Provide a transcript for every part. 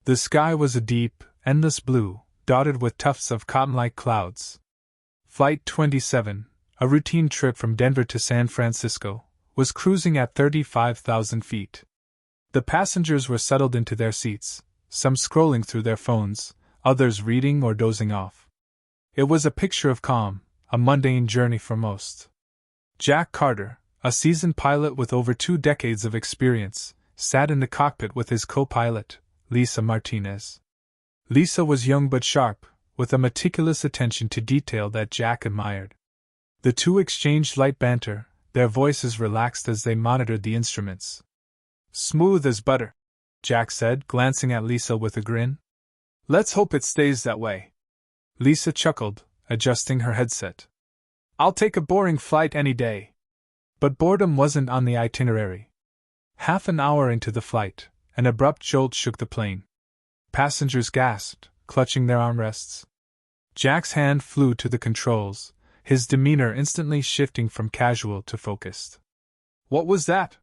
The sky was a deep, endless blue, dotted with tufts of cotton-like clouds. Flight 27, a routine trip from Denver to San Francisco, was cruising at 35,000 feet. The passengers were settled into their seats, some scrolling through their phones, others reading or dozing off. It was a picture of calm, a mundane journey for most. Jack Carter, a seasoned pilot with over 2 decades of experience, sat in the cockpit with his co-pilot, Lisa Martinez. Lisa was young but sharp, with a meticulous attention to detail that Jack admired. The two exchanged light banter, their voices relaxed as they monitored the instruments. "Smooth as butter," Jack said, glancing at Lisa with a grin. "Let's hope it stays that way." Lisa chuckled, adjusting her headset. "I'll take a boring flight any day." But boredom wasn't on the itinerary. Half an hour into the flight, an abrupt jolt shook the plane. Passengers gasped, clutching their armrests. Jack's hand flew to the controls, his demeanor instantly shifting from casual to focused. "What was that?"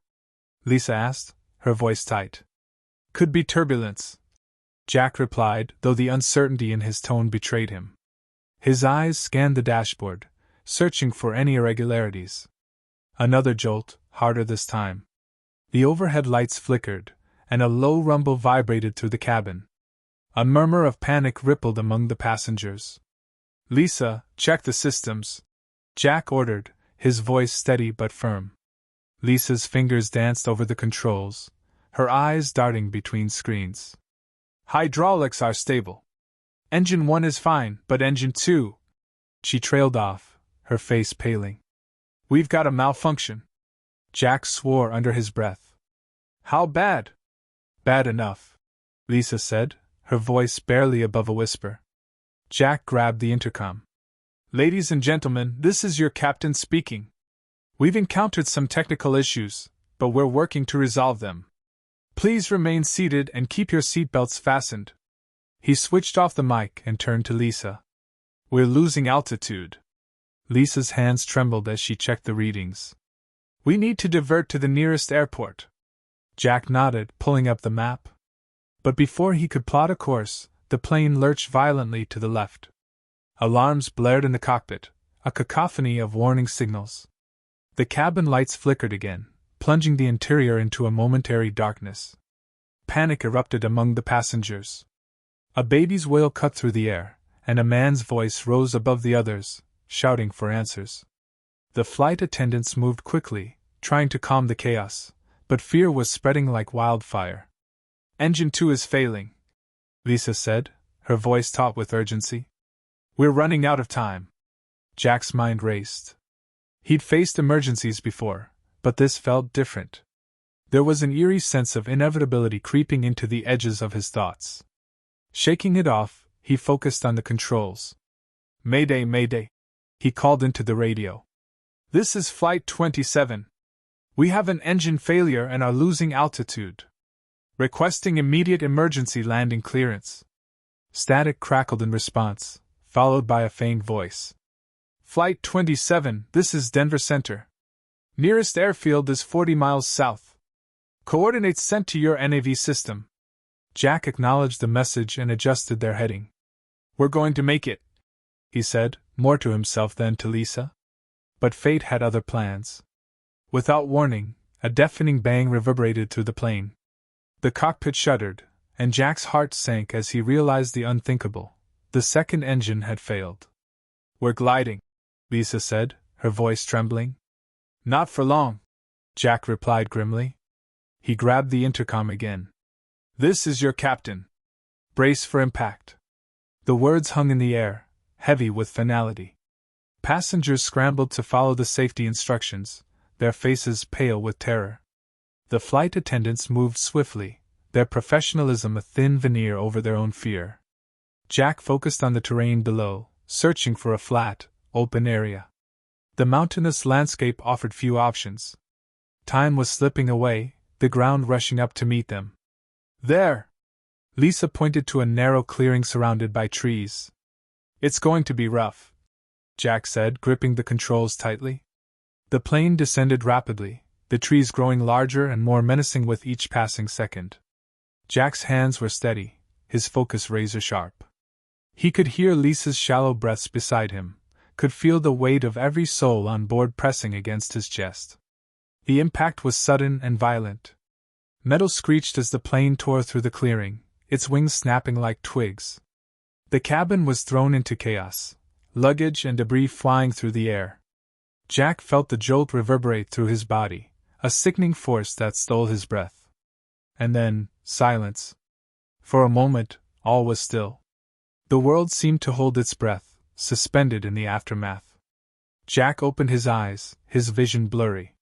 Lisa asked, her voice tight. "Could be turbulence," Jack replied, though the uncertainty in his tone betrayed him. His eyes scanned the dashboard, searching for any irregularities. Another jolt, harder this time. The overhead lights flickered, and a low rumble vibrated through the cabin. A murmur of panic rippled among the passengers. "Lisa, check the systems," Jack ordered, his voice steady but firm. Lisa's fingers danced over the controls, her eyes darting between screens. "Hydraulics are stable. Engine 1 is fine, but Engine 2... She trailed off, her face paling. "We've got a malfunction." Jack swore under his breath. "How bad?" "Bad enough," Lisa said, her voice barely above a whisper. Jack grabbed the intercom. "Ladies and gentlemen, this is your captain speaking. We've encountered some technical issues, but we're working to resolve them. Please remain seated and keep your seatbelts fastened." He switched off the mic and turned to Lisa. "We're losing altitude." Lisa's hands trembled as she checked the readings. "We need to divert to the nearest airport." Jack nodded, pulling up the map. But before he could plot a course, the plane lurched violently to the left. Alarms blared in the cockpit, a cacophony of warning signals. The cabin lights flickered again, plunging the interior into a momentary darkness. Panic erupted among the passengers. A baby's wail cut through the air, and a man's voice rose above the others, shouting for answers. The flight attendants moved quickly, trying to calm the chaos, but fear was spreading like wildfire. "Engine 2 is failing," Lisa said, her voice taut with urgency. "We're running out of time." Jack's mind raced. He'd faced emergencies before, but this felt different. There was an eerie sense of inevitability creeping into the edges of his thoughts. Shaking it off, he focused on the controls. "Mayday, mayday," he called into the radio. "This is Flight 27. We have an engine failure and are losing altitude. Requesting immediate emergency landing clearance." Static crackled in response, followed by a faint voice. "Flight 27, this is Denver Center. Nearest airfield is 40 miles south. Coordinates sent to your NAV system." Jack acknowledged the message and adjusted their heading. "We're going to make it," he said, more to himself than to Lisa. But fate had other plans. Without warning, a deafening bang reverberated through the plane. The cockpit shuddered, and Jack's heart sank as he realized the unthinkable. The second engine had failed. "We're gliding," Lisa said, her voice trembling. "Not for long," Jack replied grimly. He grabbed the intercom again. "This is your captain. Brace for impact." The words hung in the air, heavy with finality. Passengers scrambled to follow the safety instructions, their faces pale with terror. The flight attendants moved swiftly, their professionalism a thin veneer over their own fear. Jack focused on the terrain below, searching for a flat, open area. The mountainous landscape offered few options. Time was slipping away, the ground rushing up to meet them. "There!" Lisa pointed to a narrow clearing surrounded by trees. "It's going to be rough," Jack said, gripping the controls tightly. The plane descended rapidly, the trees growing larger and more menacing with each passing second. Jack's hands were steady, his focus razor-sharp. He could hear Lisa's shallow breaths beside him, could feel the weight of every soul on board pressing against his chest. The impact was sudden and violent. Metal screeched as the plane tore through the clearing, its wings snapping like twigs. The cabin was thrown into chaos, luggage and debris flying through the air. Jack felt the jolt reverberate through his body, a sickening force that stole his breath. And then, silence. For a moment, all was still. The world seemed to hold its breath, suspended in the aftermath. Jack opened his eyes, his vision blurry.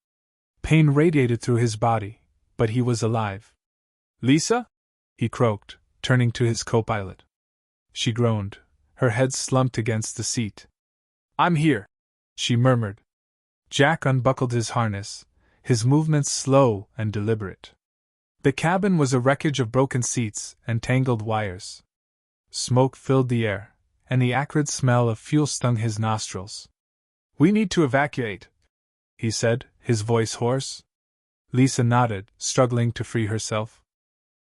Pain radiated through his body, but he was alive. "Lisa?" he croaked, turning to his co-pilot. She groaned, her head slumped against the seat. "I'm here," she murmured. Jack unbuckled his harness, his movements slow and deliberate. The cabin was a wreckage of broken seats and tangled wires. Smoke filled the air, and the acrid smell of fuel stung his nostrils. "We need to evacuate," he said, his voice hoarse. Lisa nodded, struggling to free herself.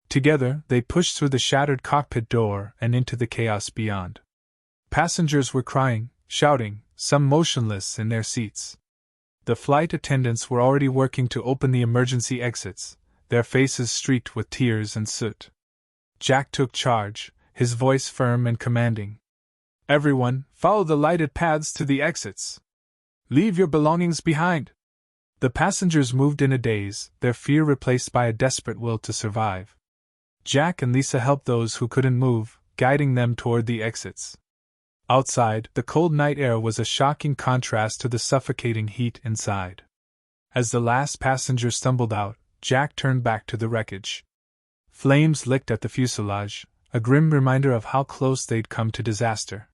Together, they pushed through the shattered cockpit door and into the chaos beyond. Passengers were crying, shouting, some motionless in their seats. The flight attendants were already working to open the emergency exits, their faces streaked with tears and soot. Jack took charge, his voice firm and commanding. "Everyone, follow the lighted paths to the exits. Leave your belongings behind." The passengers moved in a daze, their fear replaced by a desperate will to survive. Jack and Lisa helped those who couldn't move, guiding them toward the exits. Outside, the cold night air was a shocking contrast to the suffocating heat inside. As the last passenger stumbled out, Jack turned back to the wreckage. Flames licked at the fuselage, a grim reminder of how close they'd come to disaster.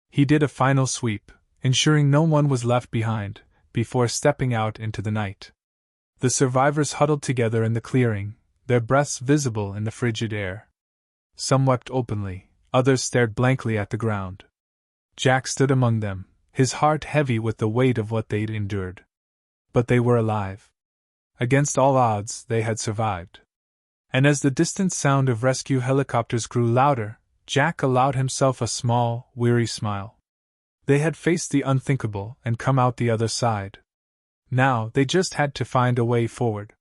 He did a final sweep, ensuring no one was left behind, before stepping out into the night. The survivors huddled together in the clearing, their breaths visible in the frigid air. Some wept openly, others stared blankly at the ground. Jack stood among them, his heart heavy with the weight of what they'd endured. But they were alive. Against all odds, they had survived. And as the distant sound of rescue helicopters grew louder, Jack allowed himself a small, weary smile. They had faced the unthinkable and come out the other side. Now they just had to find a way forward.